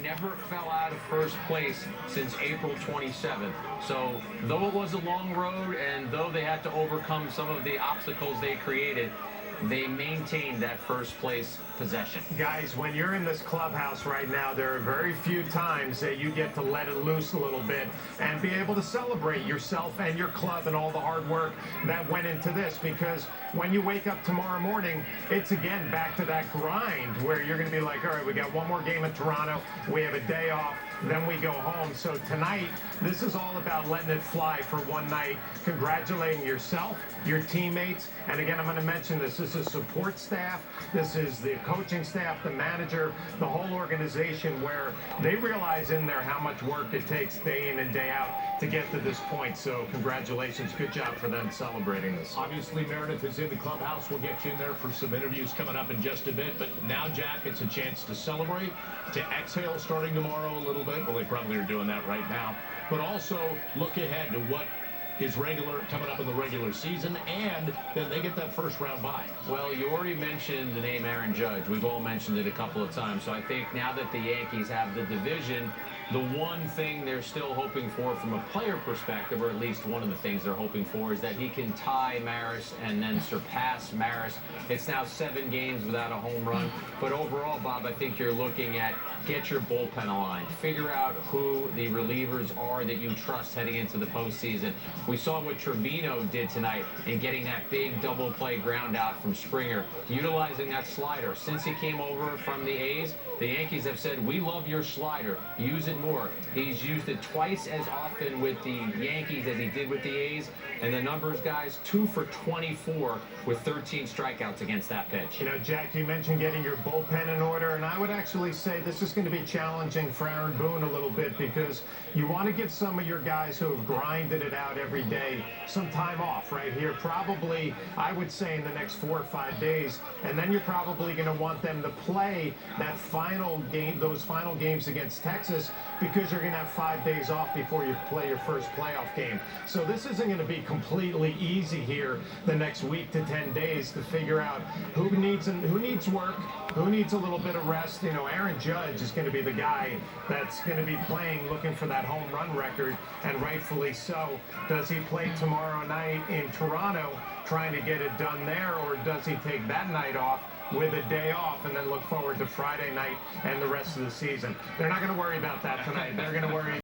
never fell out of first place since April 27th. So though it was a long road and though they had to overcome some of the obstacles they created, they maintained that first place possession. Guys, when you're in this clubhouse right now, there are very few times that you get to let it loose a little bit and be able to celebrate yourself and your club and all the hard work that went into this, because when you wake up tomorrow morning, it's again back to that grind where you're going to be like, all right, we got one more game in Toronto, we have a day off, then we go home. So tonight, this is all about letting it fly for one night, congratulating yourself, your teammates, and again, I'm going to mention this is support staff, this is the coaching staff, the manager, the whole organization, where they realize in there how much work it takes day in and day out to get to this point. So congratulations, good job for them celebrating this. Obviously, Meredith is in the clubhouse. We'll get you in there for some interviews coming up in just a bit. But now, Jack, it's a chance to celebrate, to exhale starting tomorrow a little bit. Well, they probably are doing that right now. But also look ahead to what is coming up in the regular season, and then they get that first round bye. Well, you already mentioned the name Aaron Judge. We've all mentioned it a couple of times. So I think now that the Yankees have the division, the one thing they're still hoping for from a player perspective, or at least one of the things they're hoping for, is that he can tie Maris and then surpass Maris. It's now 7 games without a home run. But overall, Bob, I think you're looking at get your bullpen aligned. Figure out who the relievers are that you trust heading into the postseason. We saw what Trevino did tonight in getting that big double play ground out from Springer, utilizing that slider. Since he came over from the A's, the Yankees have said, we love your slider. Use it more. He's used it twice as often with the Yankees as he did with the A's. And the numbers, guys, 2 for 24 with 13 strikeouts against that pitch. You know, Jack, you mentioned getting your bullpen in order, and I would actually say this is going to be challenging for Aaron Boone a little bit, because you want to give some of your guys who have grinded it out every day some time off right here, probably, I would say, in the next 4 or 5 days, and then you're probably going to want them to play that final game, those final games against Texas, because you're going to have 5 days off before you play your first playoff game. So this isn't going to be completely easy here the next week to 10 days to figure out who needs work, who needs a little bit of rest. You know, Aaron Judge is going to be the guy that's going to be playing, looking for that home run record, and rightfully so. Does he play tomorrow night in Toronto trying to get it done there, or does he take that night off with a day off and then look forward to Friday night and the rest of the season? They're not going to worry about that tonight. They're going to worry